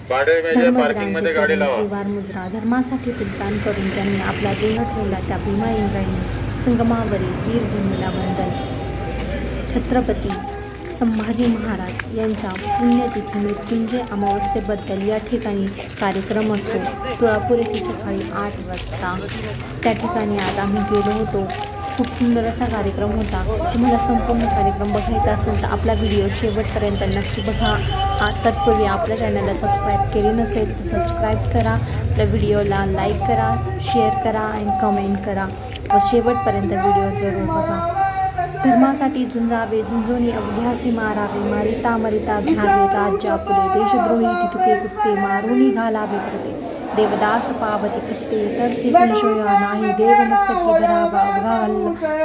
धर्मवीरांचे परिवार मुद्रा धर्मासाठी पिलदान करून ज्यांनी आपला देह ठेवला त्या भीमा इंद्रायणी संगमावरील वीरभूमीला वंदन. छत्रपती संभाजी महाराज यांच्या पुण्यतिथी मृत्युंजय अमावस्येबद्दल या ठिकाणी कार्यक्रम असतो. तुळापूर येथे सकाळी 8 वाजता त्या ठिकाणी आज आम्ही गेलो होतो. खूप सुंदर असा कार्यक्रम होता. तुम्हाला संपूर्ण कार्यक्रम बघायचा असेल तर आपला व्हिडिओ शेवटपर्यंत नक्की बघा. तत्पूर्वी आपल्या चॅनलला सबस्क्राईब केले नसेल तर सबस्क्राईब करा. आपल्या व्हिडिओला लाईक करा, शेअर करा आणि कमेंट करा व शेवटपर्यंत व्हिडिओ जरूर बघा. धर्मासाठी झुंजावे झुंजोनी अवघ्यासी मारावे मारिता मरिता घ्यावे राज्य आपुले देशद्रोही तिथुके कुत्ते मारुनी घालावे कृते देवदास पावती कृत्ते तरती संशय नाही देवमस्तकी धरावा अवघा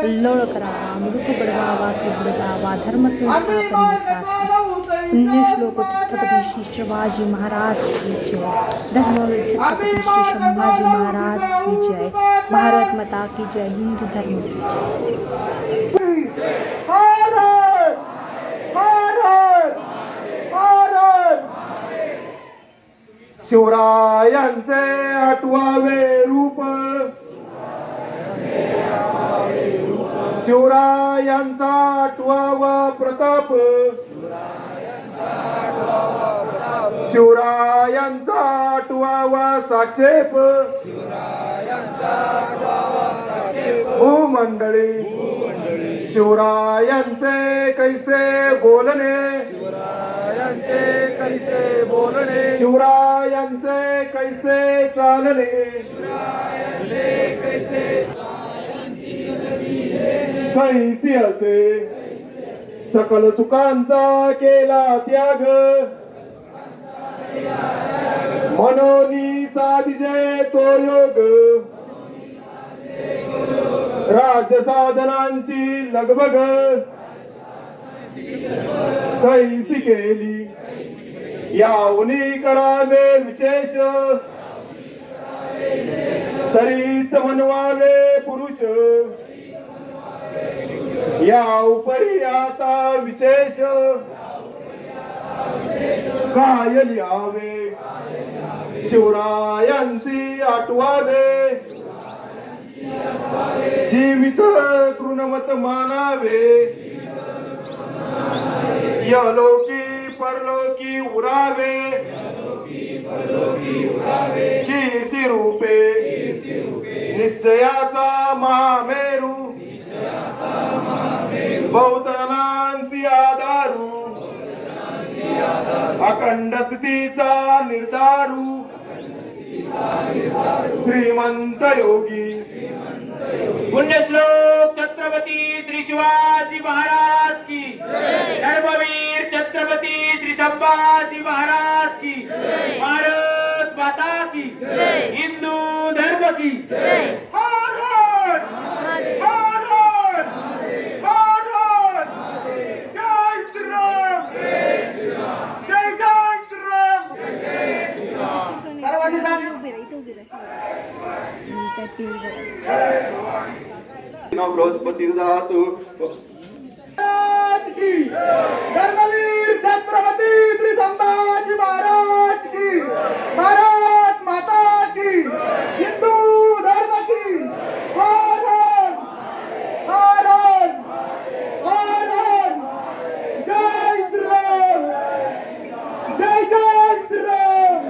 कल्लोळ करावा मृत बडवावा की बुडवावा धर्मसंस्थापने साथी. पुण्यश्लोक छत्रपती श्री शिवाजी महाराज की जय. धर्मवीर छत्रपती श्री संभाजी महाराज की जय. भारत माता की जय. हिंदू धर्म की जय. शिवरायांचे आठवावे रूप शिवरायांचा आठवावा प्रताप शिवरायांचा आठवावा साक्षेप भूमंडळी शिवरायांचे कैसे बोलणे शिवरायांचे कैसे चालणे कैसी असे सकल सुखांचा केला त्याग मनोनी साधिजे तो योग राजसाधनांची लगबग कैसी केली यावनी करावे विशेष तरीच म्हणवावे पुरुष या उपरी आता विशेष काय लिहावे शिवरायांची आठवावे जीवित कृणवत मानावे यलोकी परलोकी उरावे कीर्ती रूपे निश्चयाचा महामेरू बहुतनांची आधारू अखंड स्थितीचा निर्धारू श्रीमंत योगी पुण्यश्लोक छत्रपती श्री शिवाजी महाराज की धर्मवीर छत्रपती श्री संभाजी महाराज की भारत माता की हिंदू धर्म की बृहस्पति धातु धर्मवीर छत्रपति श्री संभाजी महाराज की भारत माता की हिंदू धर्म की भारत भारत भारत जय श्री राम जय जय श्री राम.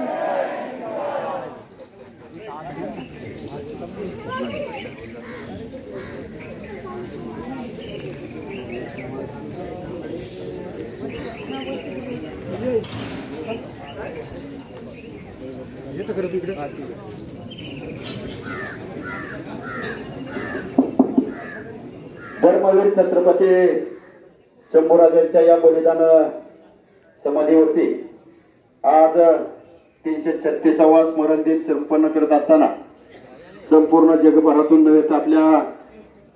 धर्मवीर छत्रपती शंभूराजांच्या या बलिदान समाधीवरती आज 336वा स्मरण दिन संपन्न करत असताना संपूर्ण जगभरातून नव्हे तर आपल्या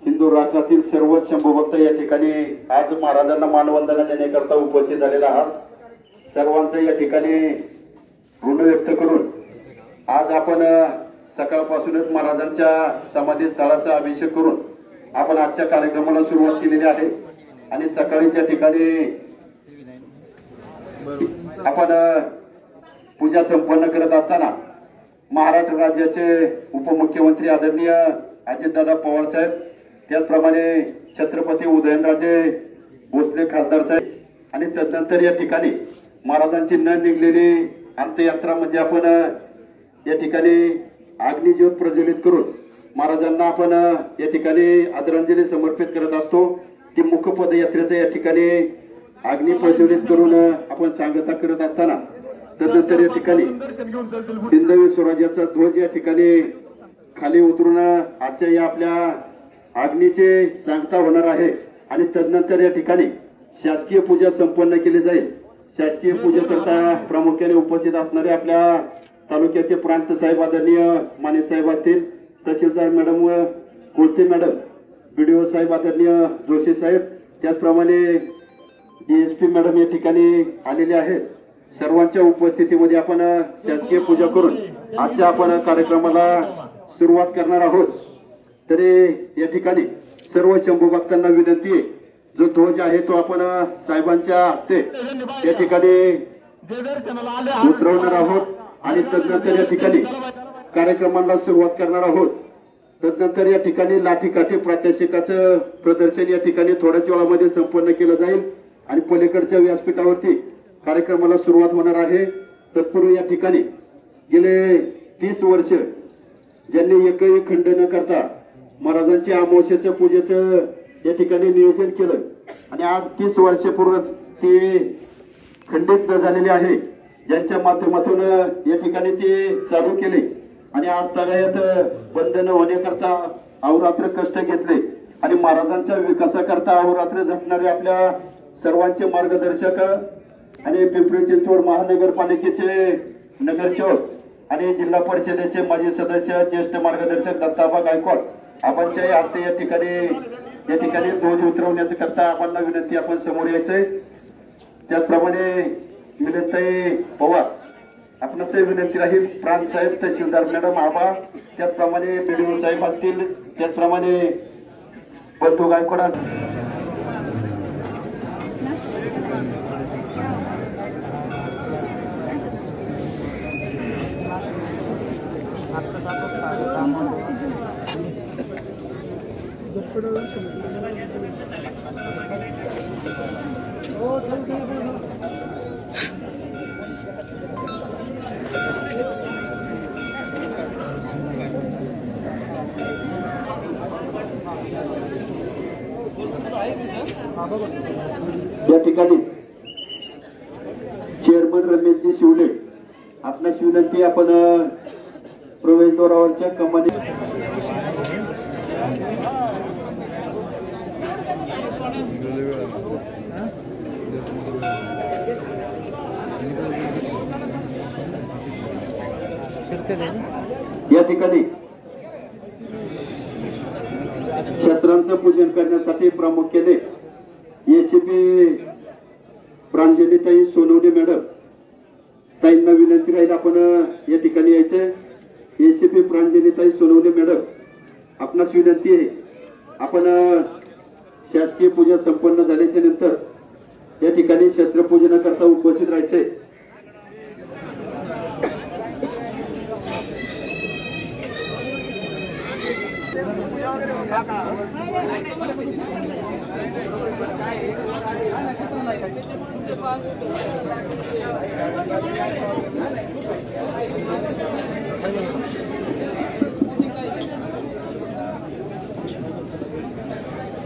हिंदू राष्ट्रातील सर्वच शंभूभक्त या ठिकाणी आज महाराजांना मानवंदना देण्याकरता उपस्थित झालेला आहात. सर्वांचं या ठिकाणी ऋण व्यक्त करून आज आपण सकाळपासूनच महाराजांच्या समाधी स्थळाचा अभिषेक करून आपण आजच्या कार्यक्रमाला सुरुवात केलेली आहे. आणि सकाळी त्या ठिकाणी आपण पूजा संपन्न करत असताना महाराष्ट्र राज्याचे उपमुख्यमंत्री आदरणीय अजितदादा पवार साहेब, त्याचप्रमाणे छत्रपती उदयनराजे भोसले खासदार साहेब आणि तदनंतर या ठिकाणी महाराजांची न निघलेली अंत्ययात्रा म्हणजे आपण या ठिकाणी अग्निज्योत प्रज्वलित करून महाराजांना आपण या ठिकाणी आदरांजली समर्पित करत असतो। ती मुख्य पदयात्रेचं या ठिकाणी अग्नी प्रज्वलित करून आपण सांगता करत असताना तदनंतर या ठिकाणी हिंदवी स्वराज्याचा ध्वज या ठिकाणी खाली उतरून आजच्या या आपल्या अग्नीचे सांगता होणार आहे आणि तदनंतर या ठिकाणी शासकीय पूजा संपन्न केली जाईल। शासकीय पूजेकरता प्रामुख्याने उपस्थित असणारे आपल्या तालुक्याचे प्रांत साहेब आदरणीय माने साहेब असतील, तहसीलदार मॅडम व कोळते मॅडम, BDO साहेब आदरणीय जोशी साहेब, त्याचप्रमाणे DSP मॅडम या ठिकाणी आलेले आहेत। सर्वांच्या उपस्थितीमध्ये आपण शासकीय पूजा करून आजच्या आपण कार्यक्रमाला सुरुवात करणार आहोत। तरी या ठिकाणी सर्व शंभू भक्तांना विनंती आहे, जो ध्वज आहे तो आपण साहेबांच्या हस्ते या ठिकाणी उतरवणार आहोत आणि तदनंतर या ठिकाणी कार्यक्रमाला सुरुवात करणार आहोत। तदनंतर या ठिकाणी लाठीकाठी प्रात्यक्षिकाचं प्रदर्शन या ठिकाणी थोड्याच वेळामध्ये संपन्न केलं जाईल आणि पलीकडच्या व्यासपीठावरती कार्यक्रमाला सुरुवात होणार आहे। तत्पूर्वी या ठिकाणी गेले 30 वर्ष ज्यांनी एकही खंड न करता महाराजांची अमावस्येच्या पूजेचं या ठिकाणी नियोजन केलं आणि आज 30 वर्षपूर्वी ते खंडित झालेले आहे, ज्यांच्या माध्यमातून या ठिकाणी ते चालू केले आणि आज तगायत बंधन होण्याकरता अहोरात्र कष्ट घेतले आणि महाराजांच्या विकासाकरता अहोरात्र झटणारे आपल्या सर्वांचे मार्गदर्शक आणि पिंपरी चिंचवड महानगरपालिकेचे नगरसेवक आणि जिल्हा परिषदेचे माजी सदस्य ज्येष्ठ मार्गदर्शक दत्ताबा गायकवाड आपणच्याही हस्ते या ठिकाणी ध्वज उतरवण्याचा करता आपण विनंती आपण समोर यायचंय। त्याचप्रमाणे विनंती पवार आपणास विनंती राहील, प्रांत साहेब, तहसीलदार मॅडम आबा, त्याचप्रमाणे BDO साहेब असतील, त्याचप्रमाणे बंधू गायकवाड या ठिकाणी चेअरमन रमेशजी शिवले आपणास विनंती, आपण प्रवेशद्वारावरच्या कमानी या ठिकाणी शस्त्रांचं पूजन करण्यासाठी प्रामुख्याने ACP प्रांजलीताई सोनवणे मॅडम ताईंना विनंती राहील, आपण या ठिकाणी यायचंय। ACP प्रांजलीताई सोनवणे मॅडम आपणास विनंती आहे, आपण शासकीय पूजा संपन्न झाल्याच्या नंतर या ठिकाणी शस्त्रपूजनाकरता उपस्थित राहायचंय।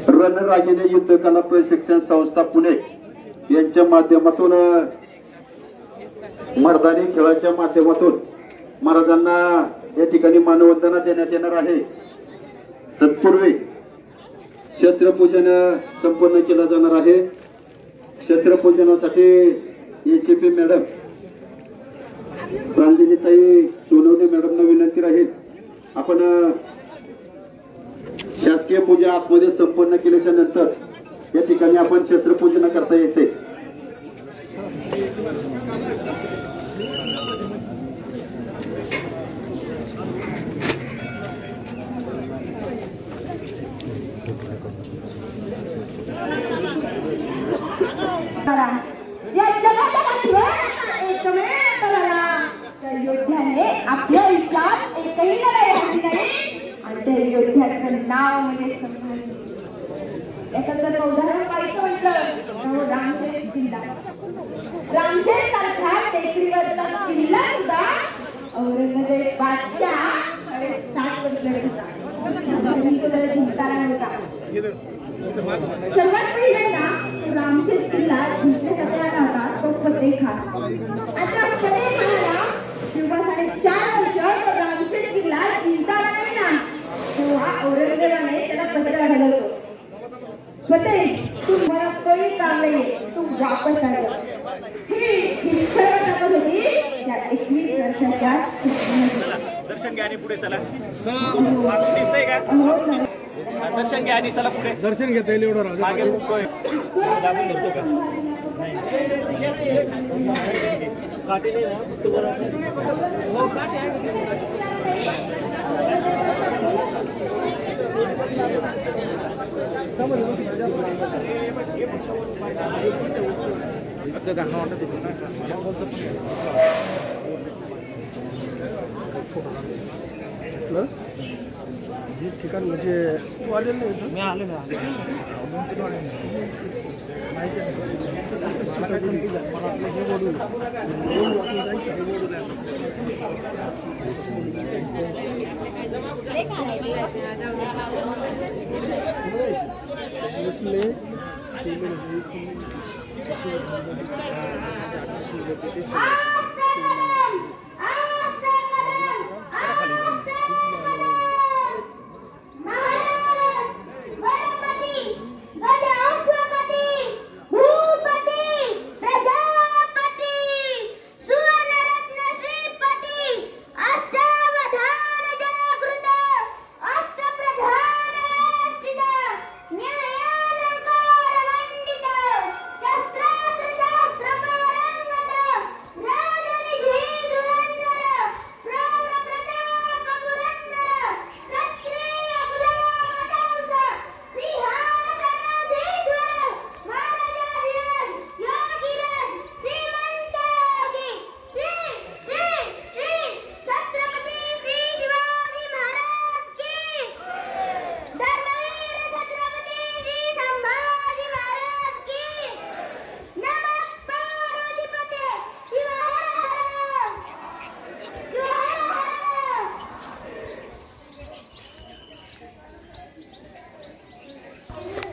रणरागिणी युद्ध कला प्रशिक्षण संस्था पुणे यांच्या माध्यमातून मर्दानी खेळाच्या माध्यमातून महाराजांना या ठिकाणी मानवंदना देण्यात येणार आहे। तत्पूर्वी शस्त्रपूजन संपन्न केलं जाणार आहे। शस्त्रपूजनासाठी ACP मॅडम प्रांजलीताई सोनवणे मॅडमना विनंती राहील, आपण शासकीय पूजा आतमध्ये संपन्न केल्याच्या नंतर या ठिकाणी आपण शस्त्रपूजन करता यायचे। या जगाच्या पाठीवर एकमेव लढा आपल्या इतिहास एकही लढाई नाही आणि त्या योद्ध्याचं नाव म्हणजे संभाजी. याचं जर उदाहरण पाहिजे म्हटलं रामशेष किल्ला. रामशेष सारखा टेकडीवरचा किल्ला सुद्धा औरंगजेब बादशाह 7 वर्ष लढला. जिंकला नव्हता. सर्वात पहिल्यांदा रामशेष किल्ला जिंकण्यासाठी आला होता तो फतेह खान. आता फतेह खानाला जेव्हा 4.5 वर्ष तो रामशेष किल्ला जिंकला नाही ना तेव्हा औरंगजेबाने त्याला पत्र लिहिलं. फतेह तू मला काही काम नाही तू वापस आला. ही सर्व कामं होती त्या 21 वर्षाच्या दर्शन घ्या आणि पुढे चला. दिसतंय का दर्शन घ्या आणि चला पुढे. दर्शन घेता येईल एवढं मागे दाबून धरतो का काटे नाही ना फक्त ठिकाण म्हणजे तू आलेलं नाही. मी आलो ना 2-3 वाले माहिती मला आपलं हे बोलू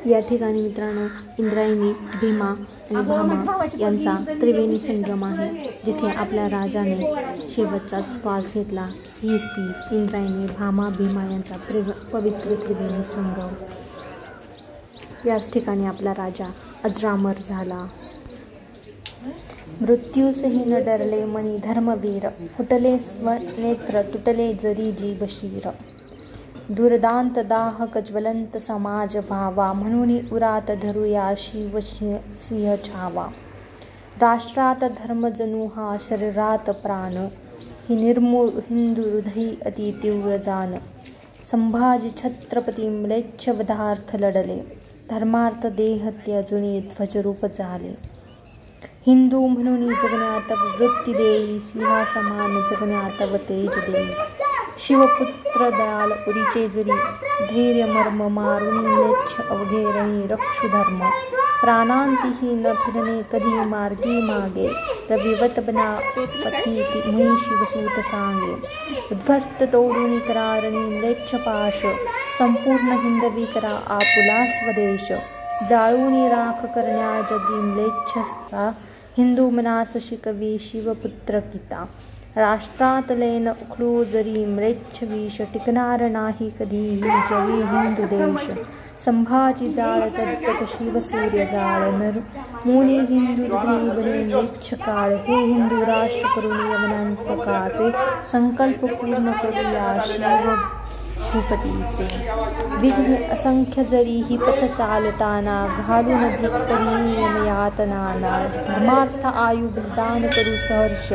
या ठिकाणी मित्रांनो इंद्रायणी, भीमा आणि भामा यांचा त्रिवेणी संगम आहे, जिथे आपल्या राजाने शेवटचा श्वास घेतला. हीच ती इंद्रायणी, भामा, भीमा यांचा पवित्र त्रिवेणी संगम. याच ठिकाणी आपला राजा अजरामर झाला. मृत्यूसही न डरले मनी धर्मवीर, फुटले स्वनेत्र तुटले जरी जीव शीर. दुर्दांत दाहक ज्वलंत समाज व्हावा, म्हणून उरात धरूया शिव सिंह छावा. राष्ट्रात धर्म जणू हा शरीरात प्राण, ही निर्मूळ हिंदू हृदयी अति तीव्र जाण. संभाजी छत्रपती म्लेच्छ वधार्थ लढले, धर्मार्थ देह त्यजुनी ध्वजरूप झाले. हिंदू म्हणून जगण्यात वृत्ती देई, सिंहासमान जगण्यात व तेज देई. शिवपुत्र दयाल उरीचे जरी, धैर्य मर्म मारुनी म्लेच्छ अवघेरणी रक्षु धर्म. प्राणांतीही न फिरणे कधी मार्गी मागे, रविवत बना पथी महिषी वसूत सांगे. उद्ध्वस्त तोडून करारणी म्लेच्छ पाश, संपूर्ण हिंदवी करा आपुला स्वदेश. जाळूनी राख करण्या जगी म्लेच्छस्ता, हिंदू मनास शिकवी शिवपुत्र गीता. राष्ट्रातलेन उखळू जरी म्लेच्छ विष, टिकणार नाही कधीही जगी हिंदू देश. संभाजी जाळ तद्वत शिवसूर्य जाळ, मुनी हिंदू हृदयी बने म्लेच्छ काळ. हे हिंदू राष्ट्र करून यवनांतकाचे, संकल्प पूर्ण करूया शिव भूपतीचे. विघ्न असंख्य जरी ही पथ चालताना, घालून भिक्करी यमयातनाना. धर्मार्थ आयु बलिदान करू सहर्ष,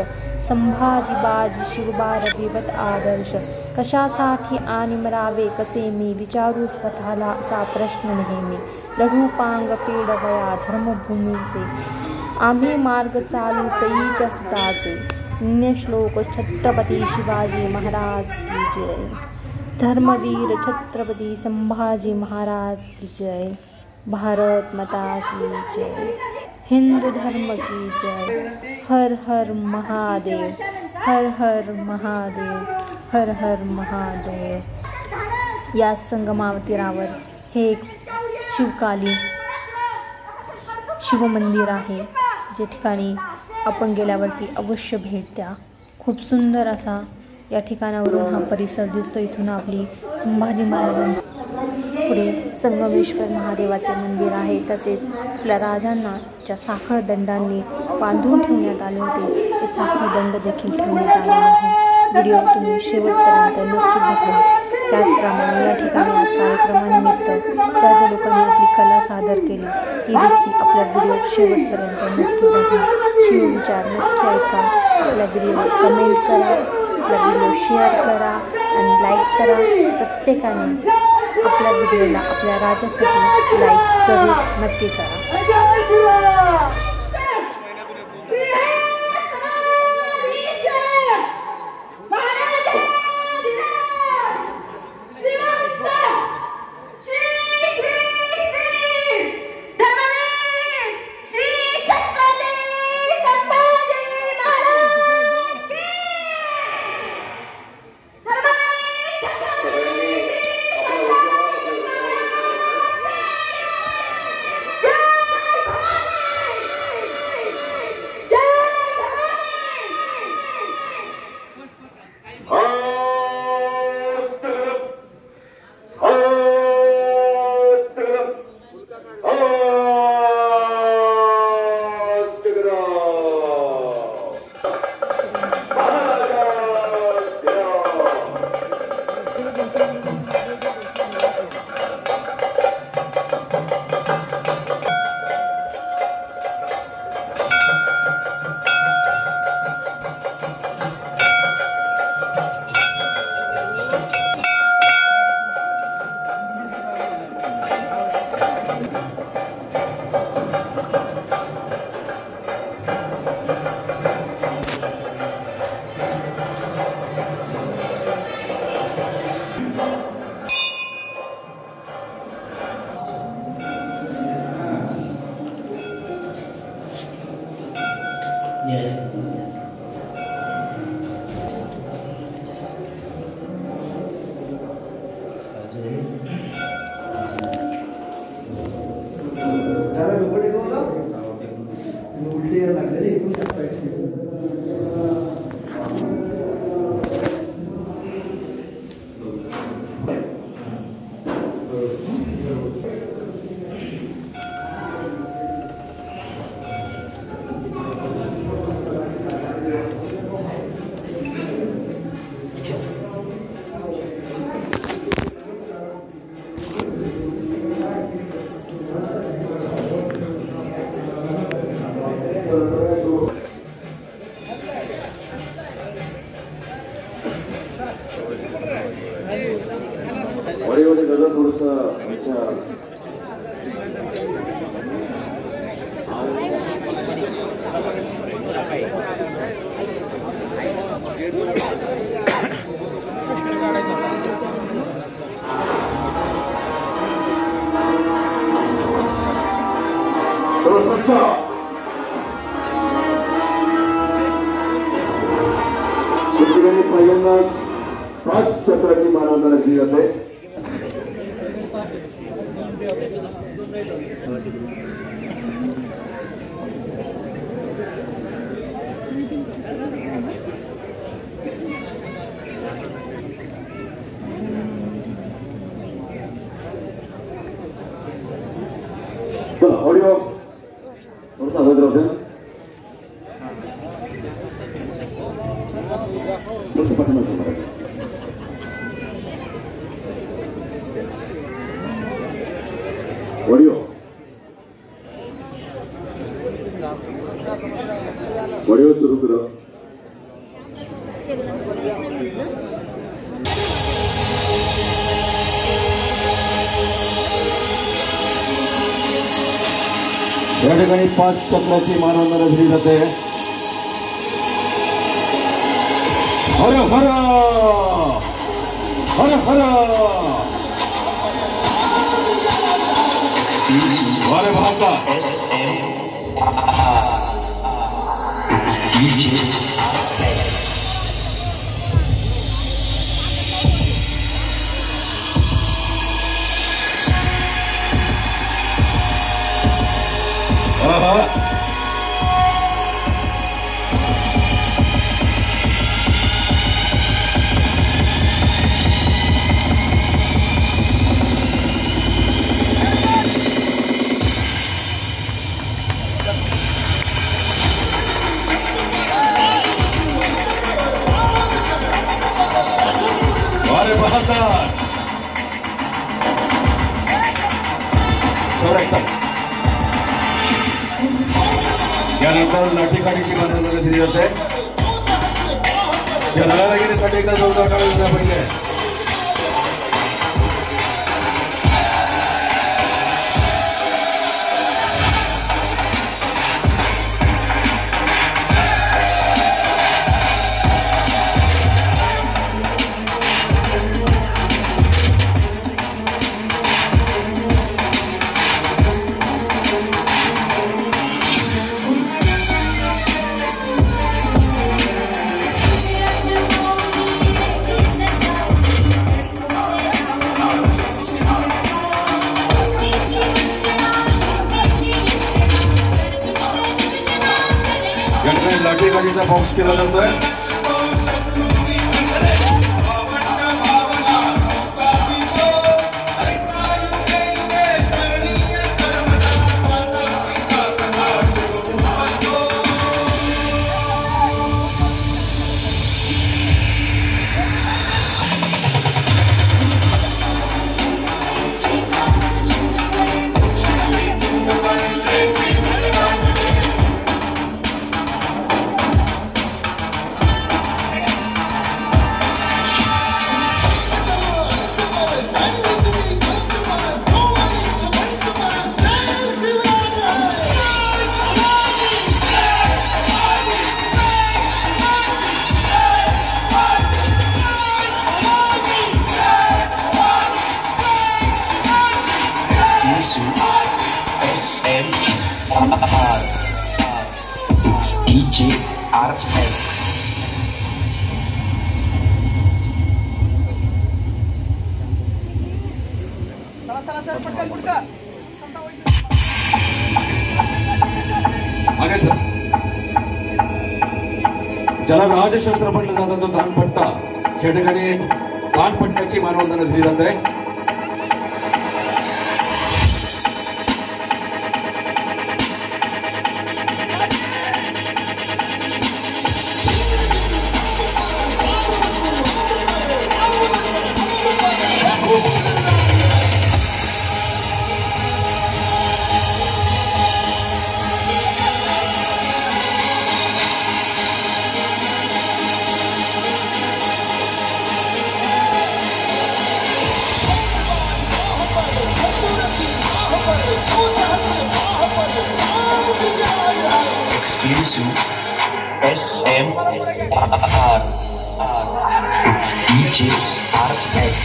संभाजी बाजी शिवबार विवत आदर्श. कशासाठी आणि मरावे कसे मी, विचारू स्वतःला असा प्रश्न नेहमी. लढू पांग फेडवया धर्मभूमीचे, आम्ही मार्ग चालू सईच्या सुताचे. पुण्यश्लोक छत्रपती शिवाजी महाराज की जय। धर्मवीर छत्रपती संभाजी महाराज की जय। भारत माता की जय। हिंदू धर्म की जय। हर हर महादेव, हर हर महादेव, हर हर महादेव। या संगमातीरावर हे एक शिवकालीन शिवमंदिर आहे, जे ठिकाणी आपण गेल्यावरती अवश्य भेट द्या। खूप सुंदर असा या ठिकाणावरून हा परिसर दिसतो। इथून आपली संभाजी महाराजांच्या पुढे संगमेश्वर महादेवाचे मंदिर आहे। तसेच आपल्या राजांना ज्या साखळ दंडांनी बांधून ठेवण्यात आले होते ते साखळ दंड देखील ठेवण्यात आले आहे। व्हिडिओ तुम्ही शेवटपर्यंत नक्की बघा। त्याचप्रमाणे या ठिकाणी आज कार्यक्रमानिमित्त ज्या ज्या लोकांनी आपली कला सादर केली ती देखील आपल्या व्हिडिओ शेवटपर्यंत नक्की बघा। शिवविचार नक्की ऐका। आपल्या व्हिडिओवर कमेंट करा, आपला व्हिडिओ शेअर करा आणि लाईक करा। प्रत्येकाने आपल्या व्हिडिओला आपल्या राजासाठी लाईक जरूर नक्की करा। वडीवडी गजर थोडस पहिल्यांदा 5 छत्रपती महाराजांना दिली जाते। चला ऑडिओ थोड़ा सा हजर हो ऑडिओ ऑडिओ सुरू करो। या ठिकाणी 5 चक्राची मानवंदना दिली जाते। हर हर हर हर वारे भाका यानंतर लाठीकाठीची मानवता दिली जाते. या लढायला घेण्यासाठी एकदा जोरदार टाळ्या दिल्या पाहिजे. लाठीकाठीचा बॉक्स केला जातोय. DJ RX. आगे सर. ज्याला राजशस्त्र म्हटलं जातं तो दानपट्टा, या ठिकाणी दानपट्ट्याची मानवंदना दिली जात आहे. Exclusive SMR. It's DJ RX.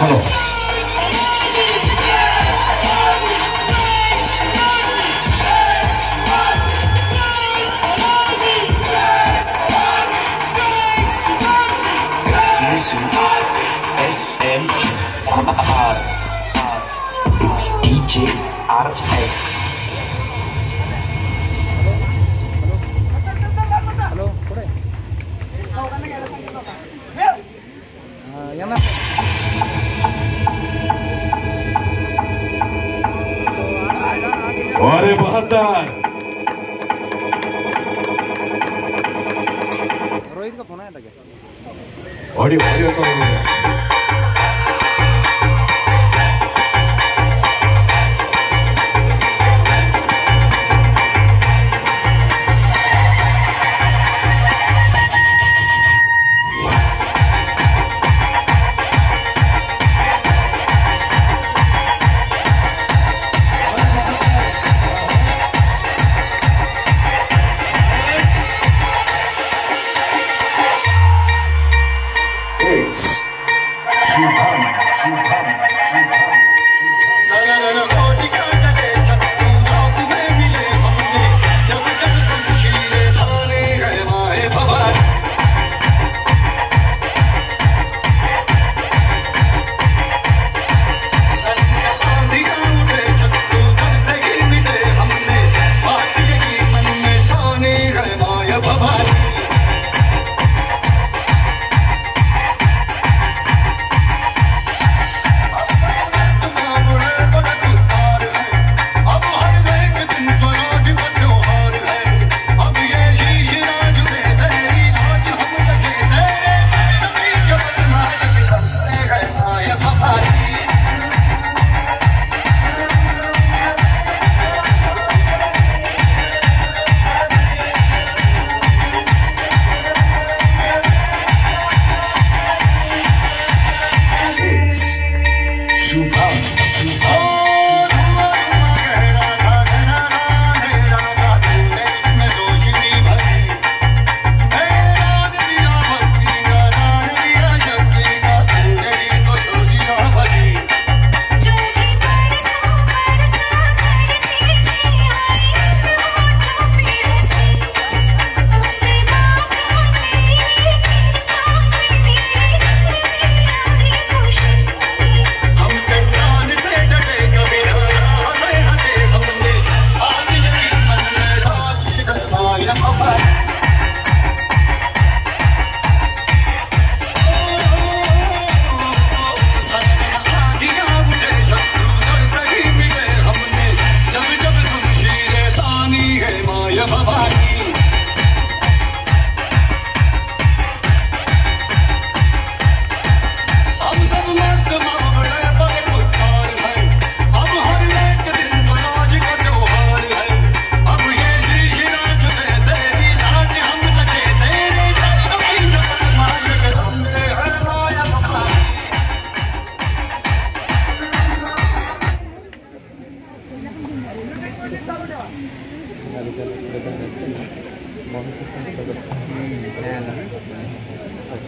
Hello SMR. It's DJ RX. अरे बहादुर रोहित का फोन आया था क्या? ऑडियो ऑडियो चालू है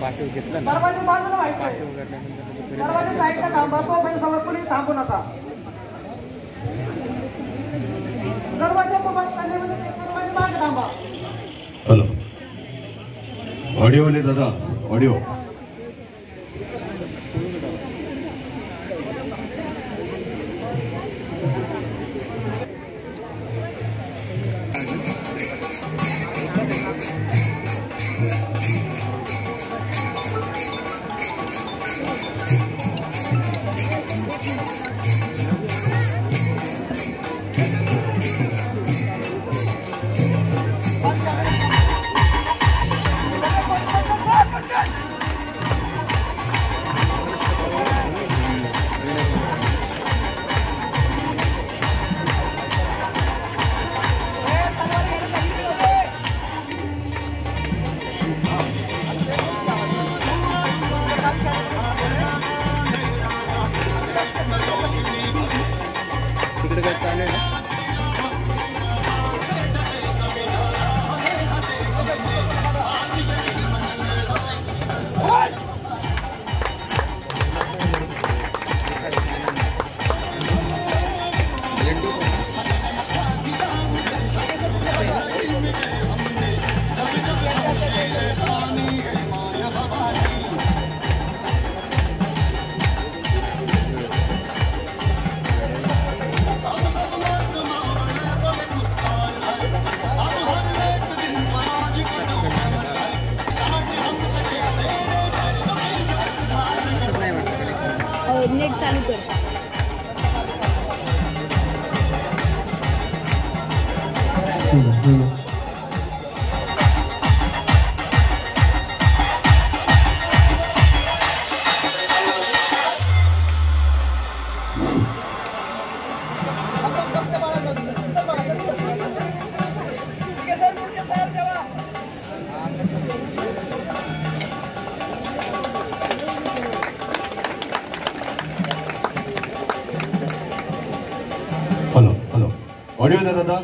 पाठीव घेतलं ना पाठीव घेतल्यानंतर साईडला थांबा तो पण समोर कोणी थांबू नका दरवाजा मागे थांबा हॅलो ऑडिओ वाले दादा ऑडिओ नेट चालू कर. हॅलो ऑडिओ द्या दादा.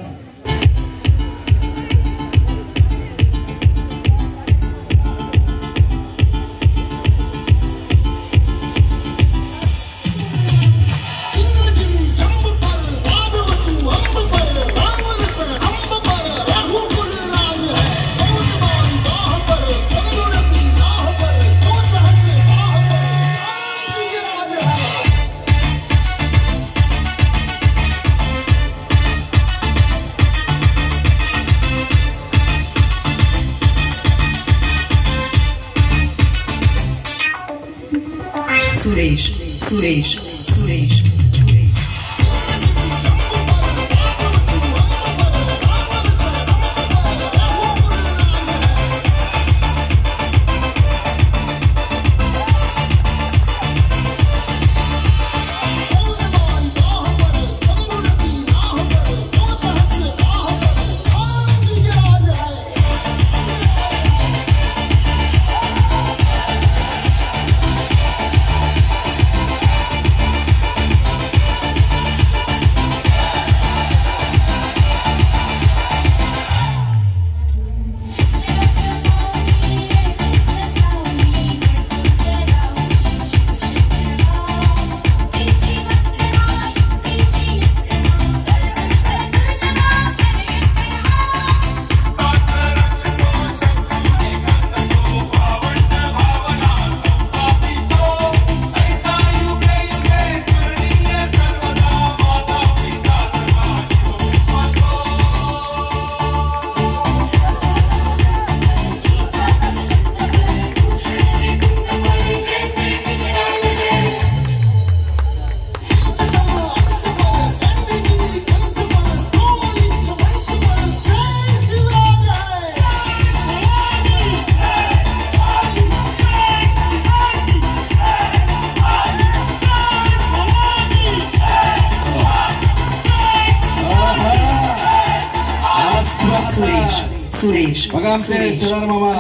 सुरेश बघा आमचे शेजार मामा.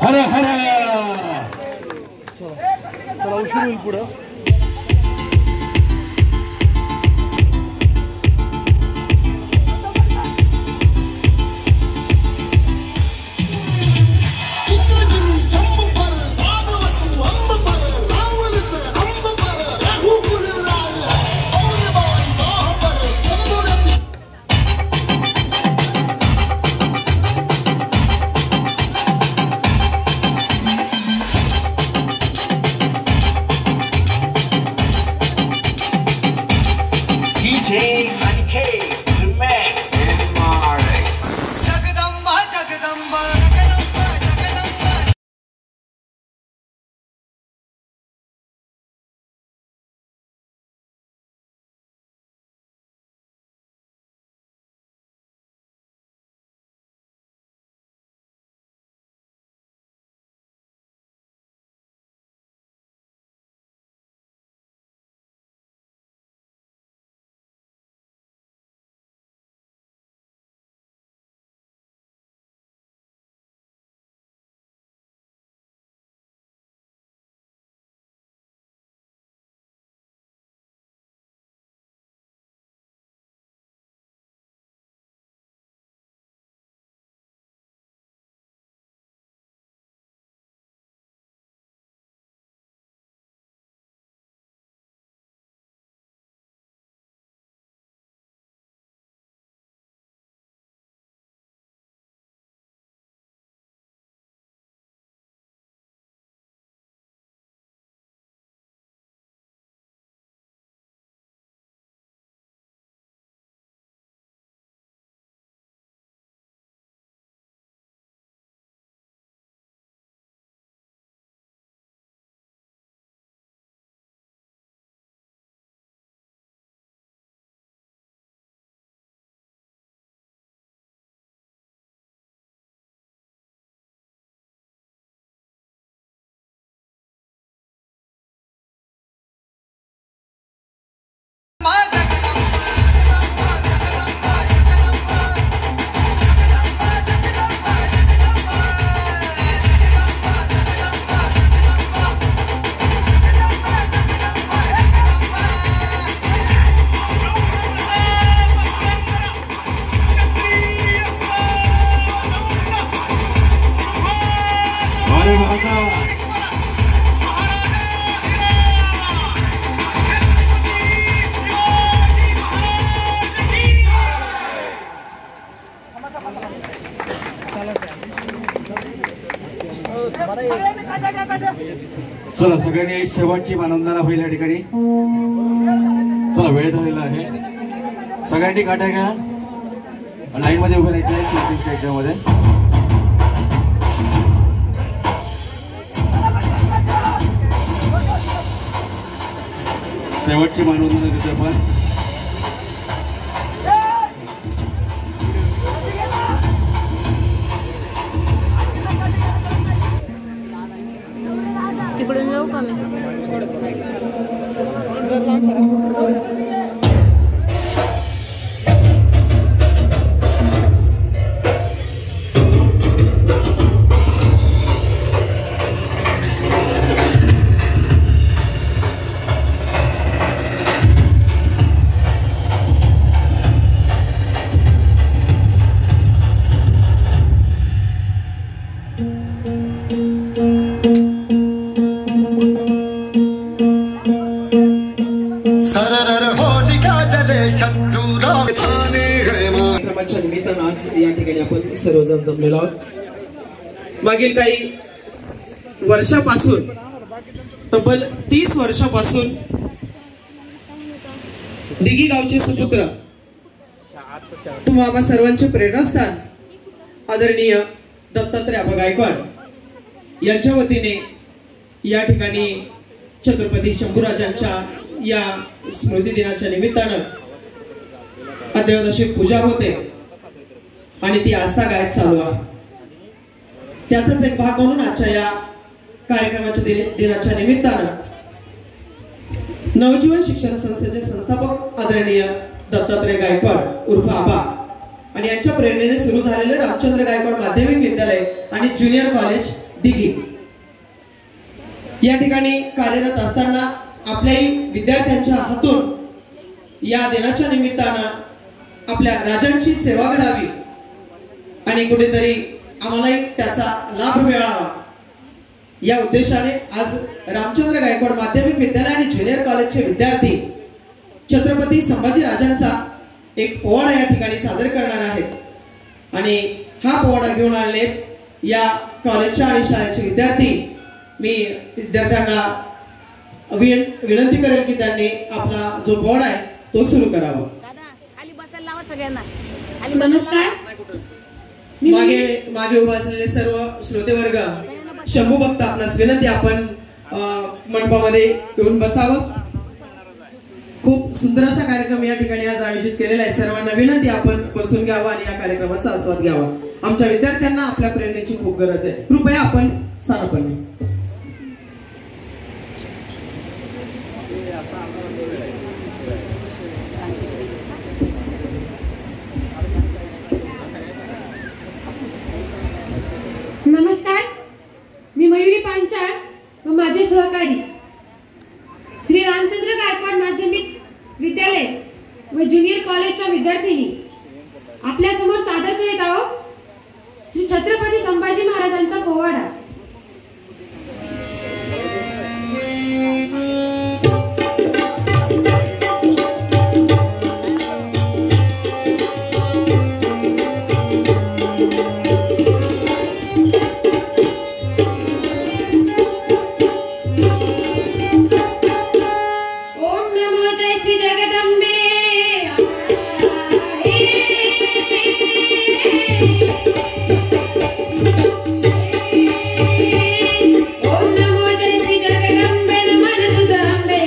हर हर चला उशीर होईल पुढं. चला सगळ्यांनी शेवटची मानवंदना होईल या ठिकाणी. चला वेळ झालेला आहे. सगळ्यांनी काट्या घ्या. लाईन मध्ये उभे राहायचं याच्यामध्ये. शेवटची मानवंदना देतो आपण. तिकडून जाऊ का मी? कार्यक्रमाच्या निमित्तानं आज या ठिकाणी आपण सर्वजण जमलेलो आहोत. मागील काही वर्षापासून तब्बल 30 वर्षापासून दिघी गावचे सुपुत्र तुम्हा सर्वांचे प्रेरणास्थान आदरणीय दत्तात्रय गायकवाड यांच्या वतीने या ठिकाणी छत्रपती शंभूराजांच्या या स्मृती दिनाच्या निमित्तानं अद्ययावत पूजा होते आणि ती आस्था गायत चालू आहे. त्याचाच एक भाग म्हणून आजच्या या कार्यक्रमाच्या दिनाच्या निमित्तानं नवजीवन शिक्षण संस्थेचे संस्थापक आदरणीय दत्तात्रय गायकवाड उर्फ आबा आणि यांच्या प्रेरणेने सुरू झालेले रामचंद्र गायकवाड माध्यमिक विद्यालय आणि ज्युनियर कॉलेज दिघी या ठिकाणी कार्यरत असताना आपल्याही विद्यार्थ्यांच्या हातून या दिनाच्या निमित्तानं आपल्या राजांची सेवा घडावी आणि कुठेतरी आम्हालाही त्याचा लाभ मिळावा या उद्देशाने आज रामचंद्र गायकवाड माध्यमिक विद्यालय आणि ज्युनियर कॉलेजचे विद्यार्थी छत्रपती संभाजी राजांचा एक पोवाडा या ठिकाणी सादर करणार आहेत आणि हा पोवाडा घेऊन आलेले या कॉलेजच्या आणि शाळेचे विद्यार्थी. मी विद्यार्थ्यांना विनंती करेल की त्यांनी आपला जो पोवाडा आहे तो सुरू करावा. नमस्कार. मागे उभा असलेले सर्व श्रोते वर्ग शंभू भक्त आपणास विनंती आपण मंडपामध्ये येऊन बसावं. खूप सुंदर असा कार्यक्रम या ठिकाणी आज आयोजित केलेला आहे. सर्वांना विनंती आपण बसून घ्यावा आणि या कार्यक्रमाचा आस्वाद घ्यावा. आमच्या विद्यार्थ्यांना आपल्या प्रेरणेची खूप गरज आहे. कृपया आपण स्थानापन्न. नमस्कार. मी मयुरी पांचाळ व माझे सहकारी श्री रामचंद्र गायकवाड माध्यमिक विद्यालय व ज्युनियर कॉलेजच्या विद्यार्थिनी आपल्या समोर सादर करीत आहोत श्री छत्रपती संभाजी महाराजांचा पोवाडा. ओम नमो जय श्री जगदंबे नमन तुझ अंबे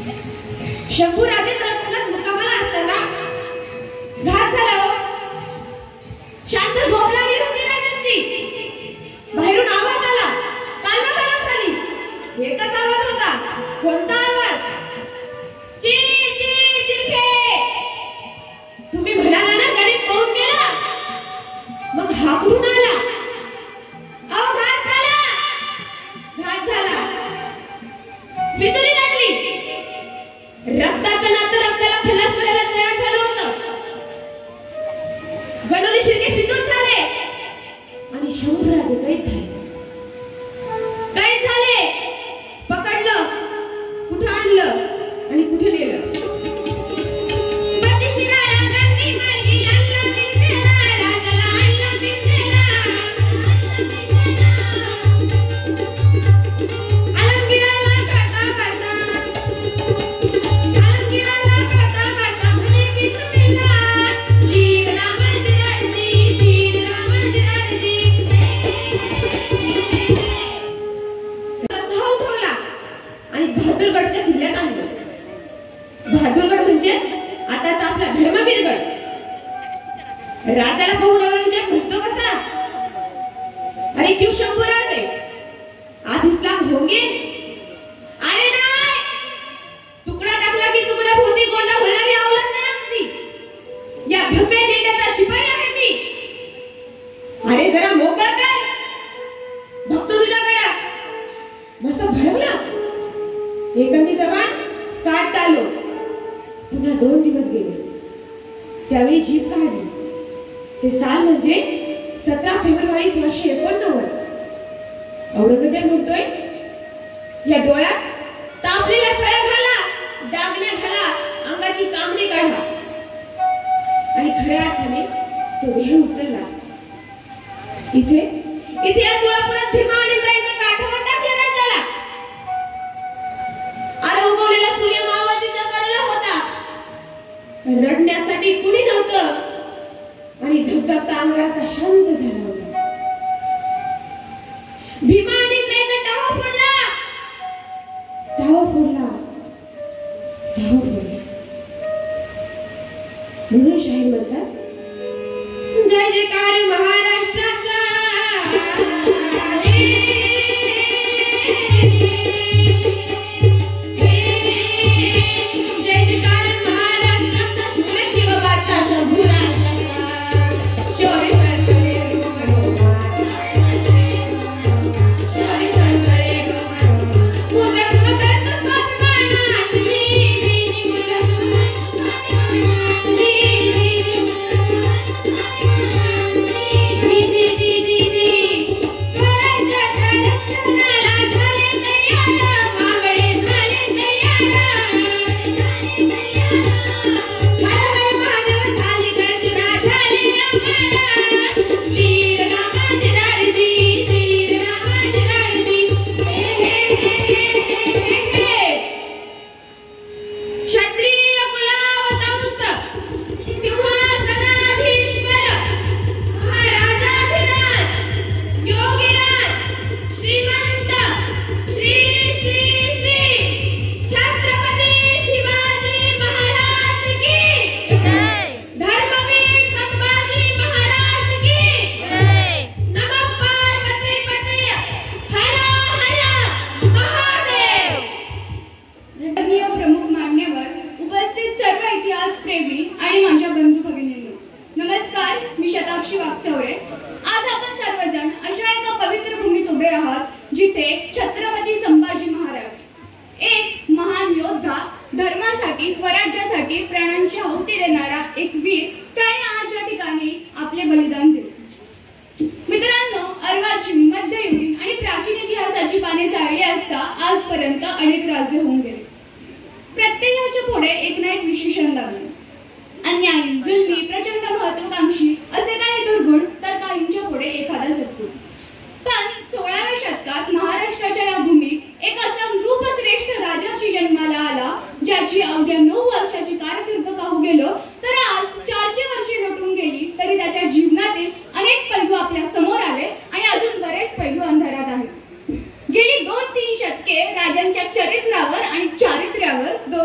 शंभू राजे रत्नात मुक्कामाला असताना घात झाला हो. शांत झोप लागली होती राजांची. बाहेरून आवाज आला. कालवा खाली एकच आवाज होता. कोणता आवाज? ची ची चिंके. तुम्ही म्हणाला ना गरीब पळून गेला. मग हा कुठून आला? अहो घात झाला. घात झाला. फितुरी लागली. रक्ताचं नातं रक्ताला खलास करायला तयार झालं होतं. गणोरी शिर्के फितून झाले आणि शंभूराजे कैद झाले. कैद झाले. पकडलं, कुठं आणलं आणि कुठे नेलं? बहादूरगडच्या किल्ल्यात आणलं. बहादूरगड म्हणजे आताच आपला धर्मवीरगड. राजाला पाहून औरंगजेब म्हणतो कसा, अरे क्यू शंभूराजे आधीच लाख होंगे. अरे नाही, तुकडा टाकला की तुकडा भोवती गोंडा भरणारी आवलत नाही आमची. या भव्य झेंड्याचा शिपाई आहे मी. अरे जरा मोकळा कर, बघतो तुझ्याकडे. मस्त भडकला. एखादी जवान काट आलो. पुन्हा 2 दिवस गेले. त्यावेळी जीप काढली. ते साल म्हणजे 17 फेब्रुवारी 1689. औरंगजेब म्हणतोय, या डोळ्यात तापलेल्या फळ्या घाला, डागण्या घाला, अंगाची कामणी काढा. आणि खऱ्या अर्थाने तो देह उचलला. इथे या तुळापुरात भीमा आणि इंद्रायचं काठावर टाकलं ना त्याला. अरे उगवलेला सूर्य मावळतीच्या कडेला होता. रडण्यासाठी कुणी नव्हतं आणि धगधगता अंगारा शांत झाला होता. भीमा आणि इंद्रायचं टाहो फोडला. म्हणून शाहीर म्हणतात, जय जयकार महाराष्ट्राचा.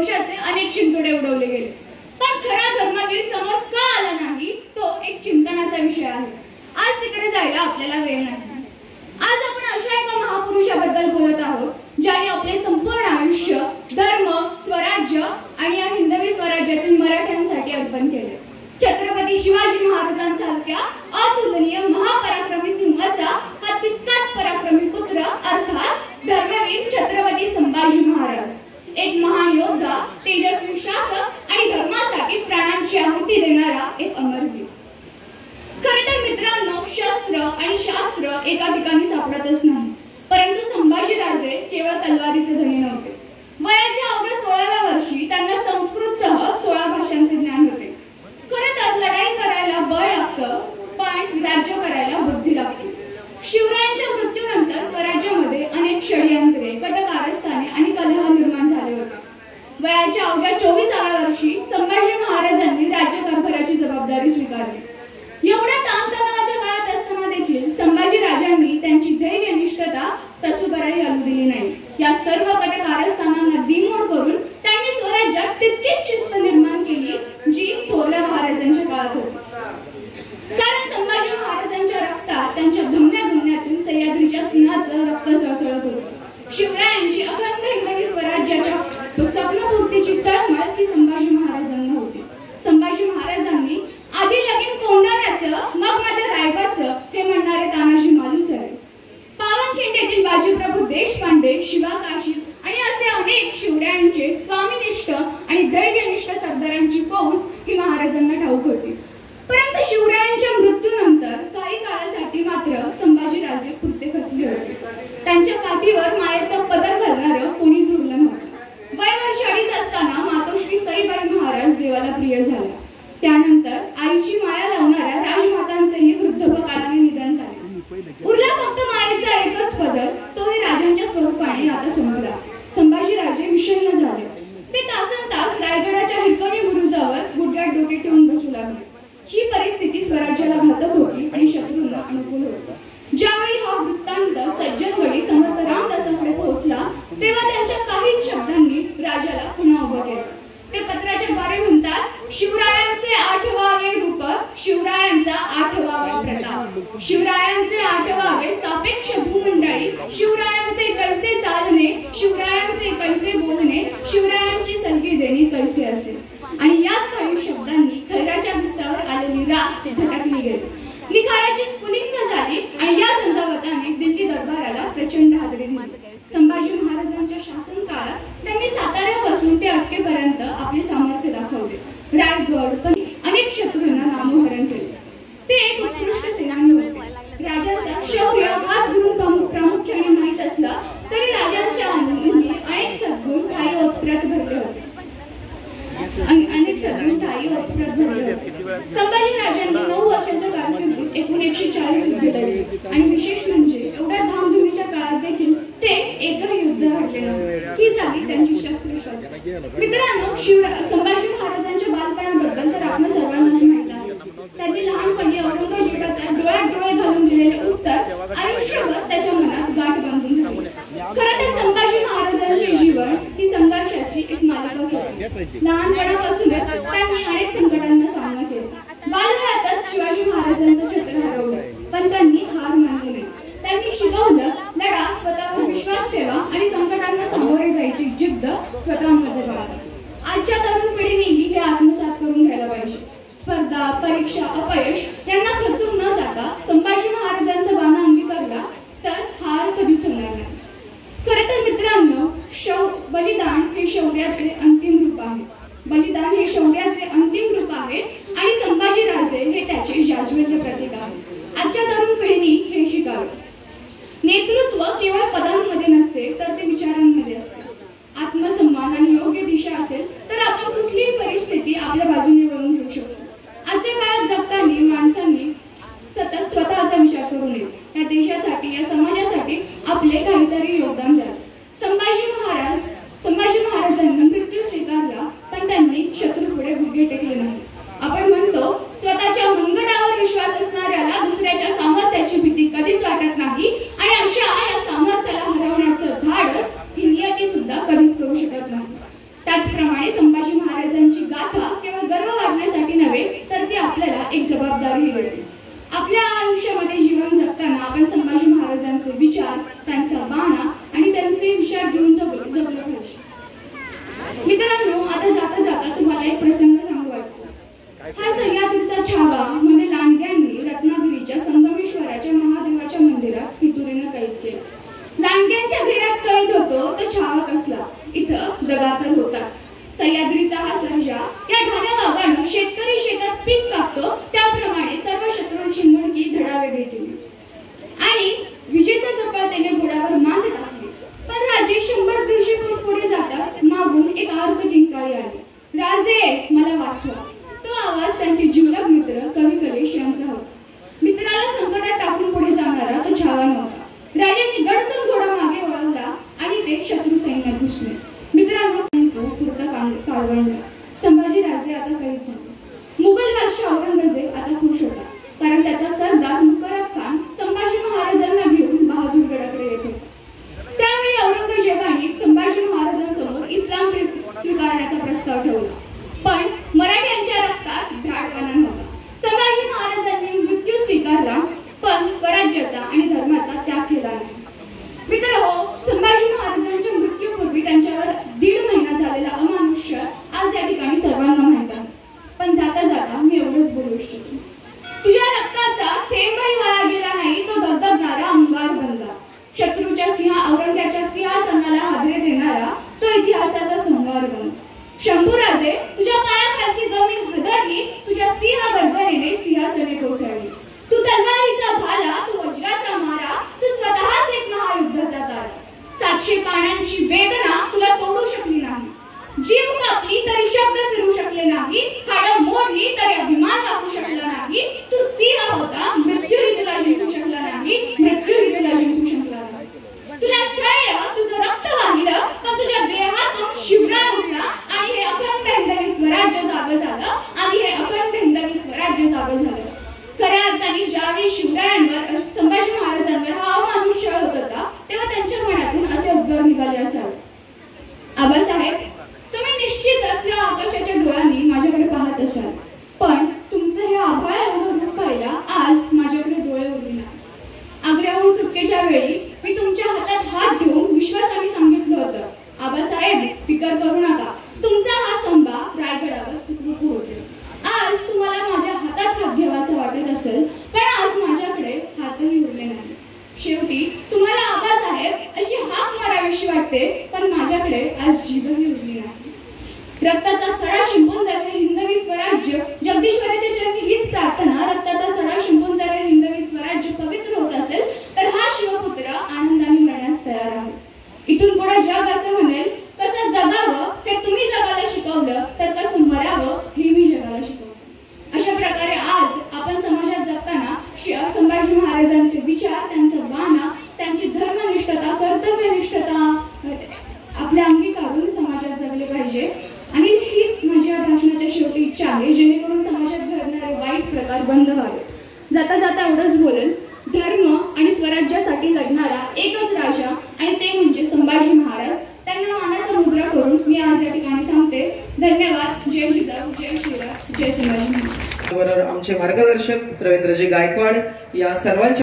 रोषाचे अनेक शिंतोडे उडवले गेले, पण खरा धर्मवीर समोर का आला नाही तो एक चिंतनाचा विषय आहे. आज तिकडे जायला आपल्याला वेळ नाही. आज आपण अशा एका महापुरुषाबद्दल बोलत आहोत ज्याने आपले संपूर्ण आयुष्य धर्म, स्वराज्य आणि या हिंदवी स्वराज्यातील मराठ्यांसाठी अर्पण केले. छत्रपती शिवाजी महाराजांसारख्या अतुलनीय महापराक्रमी सिंहाचा हा तितकाच पराक्रमी पुत्र अर्थात धर्मवीर छत्रपती संभाजी महाराज, एक महान योद्धा, तेजस्वी शासक आणि धर्मासाठी प्राणांची आहुती देणारा एक अमरवीर. खरे तर मित्रांनो, शस्त्र आणि शास्त्र एका ठिकाणी सापडतच नाही, परंतु संभाजीराजे केवळ तलवारीचे धनी नव्हते. वयाच्या अवघ्या 16व्या वर्षी त्यांना संस्कृतसह 16 भाषांचे ज्ञान होते. खरे तर लढाई करायला बळ लागतं, पण राज्य करायला बुद्धी लागते. शिवरायांच्या मृत्यूनंतर स्वराज्यामध्ये अनेक षडयंत्रे, कटकारस्थाने आणि कलह निर्माण झाले होते. वयाच्या अवघ्या 24व्या वर्षी संभाजी महाराजांनी राज्यकारभाराची जबाबदारी स्वीकारली. एवढ्या ताणतणावाच्या काळात असताना देखील संभाजी राजांनी त्यांची धैर्यनिष्ठता तसूभरही हलू दिली नाही. या सर्व कटकारस्थानांना बिमोड करून त्यांनी स्वराज्यात तितकीच शिस्त निर्माण केली जी थोरल्या महाराजांच्या काळात होती. कारण संभाजी महाराजांच्या रक्तात, त्यांच्या धमन्यातून सह्याद्रीच्या सिंहाचं रक्त सळसळत होतं. शिवरायांची अखंड हिंदवी स्वराज्याच्या स्वप्नपूर्तीची तळमळ ही संभाजी महाराजांना होती. संभाजी महाराजांनी आधी लगीन कोंढाण्याचं, मग माझ्या रायबाचं हे म्हणणारे तानाजी मालुसरे, पावनखिंड येथील बाजीप्रभू देशपांडे, शिवा काशी आणि असे अनेक शिवरायांचे स्वामीनिष्ठ आणि धैर्यनिष्ठ सरदारांची फौज ही महाराजांना ठाऊक होती. परंतु शिवरायांच्या मृत्यूनंतर काही काळासाठी मात्र संभाजीराजे पुरते खचले होते. त्यांच्या पाठीवर मायेचा पदर घालणारं कोणी जुळलं नव्हतं. वय वर्ष 2.5 असताना मातोश्री सईबाई महाराज देवाला प्रिय झाल्या. त्यानंतर आईची माया लावणाऱ्या राजमातांचेही वृद्धपकाळाने निधन झाले. उरला फक्त मायेचा एकच पदर, तोही राजांच्या स्वरूपाने आता संपला. संभाजीराजे विषण्ण झाले. ते तासनतास रायगडाच्या हिरकणी बुरुजावर गुडघ्यात डोके ठेवून बसू लागले. ही परिस्थिती स्वराज्याला घातक होती आणि शत्रूंना अनुकूल होती. ज्यावेळी हा वृत्तांत सज्जनगडी समर्थ रामदासांकडे पोहोचला तेव्हा त्यांच्या काही शब्दांनी राजाला पुन्हा उभं केलं. ते पत्राच्या द्वारे म्हणतात, शिवरायांचे 8वावे रूप, शिवरायांचा 8वावा प्रताप, शिवरायांचे 8वावे सापेक्ष भूमंडळी, शिवरायांचे कैसे चालणे, शिवरायांचे कैसे बोलणे, शिवरायांची सलगी देणे कैसे असे. आणि याच काही शब्दांनी खैराच्या विस्तावर आलेली राख झटकली गेली. निखाराची स्फुलिंग झाली आणि या झंझावताने दिल्ली दरबाराला प्रचंड हादरी दिली. संभाजी महाराजांच्या शासन काळात त्यांनी साताऱ्यापासून ते अटकेपर्यंत आपले सामर्थ्य दाखवले. रायगड पण अनेक शत्रूंना नामोहरण केले. ते एक उत्कृष्ट सेनानी होते. राजांचा शौर्य हाच गुण प्रामुख्याने माहीत असला तरी राजांच्या अनेक सद्गुण ठाई ओतप्रत भरले होते. संभाजी राजांनी 9 वर्षाच्या कारकिर्दीत एकूण 140 युद्ध लढली आणि विशेष म्हणजे एवढ्या धामधुमीच्या काळात देखील ते एकही युद्ध हरले नाही. ही झाली त्यांची शस्त्रशौर्य. मित्रांनो, संभाजी महाराजांच्या बालपणाबद्दल तर आपण सर्वांनाच माहित आहे. त्यांनी लहानपणी औरंगजेबाचा डोळ्यात डोळे घालून दिलेले उत्तर आयुष्यभर त्याच्या मनात गाठ बांधून राहिले. खरं तर संभाजी महाराजांचे जीवन ही संघर्षाची एक मालिका होती. लहानपणापासूनच त्यांनी अनेक संकटांना सामना केला. बालवयातच शिवाजी महाराजांचं छत्र हरवलं, पण त्यांनी हार मानली नाही. त्यांनी शिकवलं, लढा, स्वतःवर विश्वास ठेवा आणि संकटांना सामोरे जायची जिद्द स्वतःमध्ये बाळगा. आजच्या तरुण पिढीनेही हे आत्मसात करून घ्यायला पाहिजे. स्पर्धा, परीक्षा, अपयश यांना खचून न जाता संभाजी महाराजांचा बाणा अंगीकारला तर हार कधीच होणार नाही. खरे तर मित्रांनो, बलिदान हे शौर्याचे अंतिम रूप आहे. बलिदान हे शौर्याचे अंतिम रूप आहे आणि संभाजीराजे हे त्याचे जाज्वल्य प्रतीक आहे. आजच्या तरुण पिढीने हे शिकावे. नेतृत्व केवळ पदांमध्ये नसते तर ते विचारांमध्ये असते. आत्मसन्मान आणि योग्य दिशा असेल तर आपण कुठलीही परिस्थिती आपल्या बाजूने वळवून घेऊ शकतो. आजच्या काळात जगताना माणसांनी सतत स्वतःचा विचार करू नये. या देशासाठी, या समाजासाठी आपले काहीतरी योगदान द्यावे. संभाजी महाराजांनी मृत्यू स्वीकारला, पण त्यांनी शत्रूपुढे गुडघे टेकले नाही. आपण म्हणतो, स्वतःच्या मनगटावर विश्वास असणाऱ्याला दुसऱ्याच्या सामर्थ्यावर मित्रांनो, आता जाता जाता तुम्हाला एक प्रसंग सांगू वाटतो. हा सह्याद्रीचा छावा म्हणजे लांडग्यांनी रत्नागिरीच्या संगमेश्वराच्या महादेवाच्या मंदिरात फितुरीनं कैद केलं. लांडग्यांच्या घरात कैद होतो तो छावा कसला, इथं दगा तर होताच. सह्याद्रीचा हा सर्जा या ढाल्या वाघानं शेतकरी शेतात पीक कापतो त्याप्रमाणे सर्व शत्रूंची मुंडकी धडावेगळी केली आणि विजेच्या झपाट्याने घोड्यावर मांद टाकली. पण राजे 100-150 फूट पुढे जातात, मागून एक आर्त किंकाळी आली, राजे मला वाचवा. तो आवाज त्यांचे जिवलग मित्र कवी कलेश यांचा होता. मित्राला संकटात टाकून पुढे जाणारा तो छावा नव्हता. राजांनी गडतून घोडा मागे वळवला आणि ते शत्रू सैन्यात घुसले. मित्रांनो, काळवंडला. संभाजी राजे आता कैद झाले. मुघल बादशाह औरंगजेब आता खुश होता, कारण त्याचा सरदार मुकरब खान संभाजी महाराजांना घेऊन बहादूरगडाकडे येत होता. त्यावेळी औरंगजेबाने संभाजी महाराजांसमोर इस्लाम स्वीकारण्याचा प्रस्ताव ठेवला, पण मराठ्यांच्या रक्तात भ्याडपणा नव्हता. संभाजी महाराजांनी मृत्यू स्वीकारला, पण स्वराज्याचा आणि धर्माचा त्याग केला नाही. मित्रहो, संभाजी महाराजांच्या मृत्यूपूर्वी त्यांच्यावर 1.5 महिना झालेला अमानुष्य आज या ठिकाणी सर्वांना माहित आहे. पण जाता जाता मी एवढंच बोलू इच्छितो, तुझ्या रक्ताचा थेंबही वाया गेला नाही, तो धगधगणारा अंगार बनला. शत्रूच्या औरंग्याच्या सिंहासनाला हादरे देणारा तो इतिहासाचा सोमवार बनला. शंभूराजे, तुझ्या पायाखालची जमीन हदरली, तुझ्या सिंह गर्जनेने सिंहासने कोसळली. तू तलवारीचा भाला, तू वज्राचा मारा, तू स्वतःच एक महायुद्धाचा तारा. 700 पाण्यांची वेदना तुला तोडू शकली नाही. जीव कापली तरी शब्द फिरू शकले नाही. हाडं मोडली तरी अभिमान कापू शकला नाही. तू सिंह होता, मृत्यूही तुला जिंकू शकला नाही, मृत्यूही तुला जिंकू शकला नाही. तुला छळलं, तुझं रक्त वाहिलं, पण तुझ्या देहातून शिवराय उठला आणि हे अखंड हिंदवी स्वराज्य जागं झालं आणि हे अखंड हिंदवी स्वराज्य जागं झालं. खऱ्या अर्थाने ज्यावेळी शिवरायांवर, संभाजी महाराजांवर हा अमानुष्य होत होता, तेव्हा त्यांच्या मनातून असे उद्गार निघाले असावे, आबासाहेब, तुम्ही निश्चितच या आकाशाच्या डोळ्यांनी माझ्याकडे पाहत असाल, पण तुमचं हे आभाळ एवढं रूप पाहिला आज माझ्याकडे डोळे उरले नाही. आग्र्याहून सुटकेच्या वेळी मी तुमच्या हातात हात देऊन विश्वासाने सांगितलं होतं, आबासाहेब, फिकर करू नका, तुमचा हा संभा रायगडावर सुखरूप पोहोचेल. आज तुम्हाला माझ्या हातात हात घ्यावासा वाटत असेल, पण आज माझ्याकडे हातही उरले नाही. शेवटी तुम्हाला आबासाहेब अशी हाक मारावीशी वाटते, पण माझ्याकडे आज जीवही उरली नाही. रक्ताचा सडा शिंपून जाणारे हिंदवी स्वराज्य, जगदीश्वराच्या चरणी हीच प्रार्थना, रक्ताचा सडा शिंपून जाणारे हिंदवी स्वराज्य पवित्र होत असेल तर हा शिवपुत्र आनंदाने मरण्यास तयार आहे. इथून पुढे जग असं म्हणेल, कसं जगावं हे तुम्ही जगाला शिकवलं, तर कसं मरावं हे मी जगाला शिकवलं. अशा प्रकारे आज आपण समाजात जगताना संभाजी महाराजांचे विचार, त्यांचा बाणा, त्यांची धर्मनिष्ठता, कर्तव्यनिष्ठता आपल्या अंगीकारून समाजात जगले पाहिजे. आणि हीच माझ्या भाषणाच्या शेवटी इच्छा आहे, जेणेकरून समाजात घडणारे वाईट प्रकार बंद व्हावे. जाता जाता एवढंच बोलेल, धर्म आणि स्वराज्यासाठी लढणारा एकच राजा आणि ते म्हणजे संभाजी महाराज. त्यांना मानाचा मुद्रा करून मी आज या ठिकाणी थांबते. धन्यवाद. जय जिजाऊ, जय शिवराय, जय संभाजी महाराज. आमचे मार्गदर्शक रवींद्रजी गायकवाड या सर्वांच्या